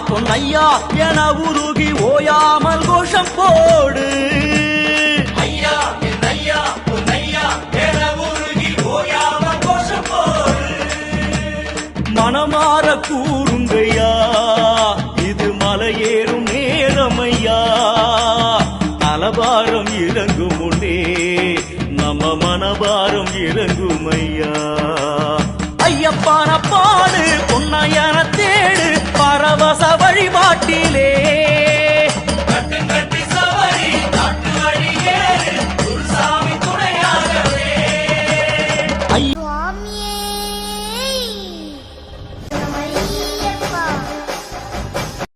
பொன்னையா என உருகி ஓயாமல் கோஷம் போடு. ஐயா என் ஐயா பொன்னையா என உருகி ஓயாமல் கோஷம் போடு. மனமாற கூறுங்கய்யா இது மலையேறும் நேரமையா. தலபாரம் இறங்கும் முன்னே நம்ம மனபாரம் இறங்குமையா. ஐயப்பான பாடு பொன்னையன தேடு பரவச வழிபாட்டிலே.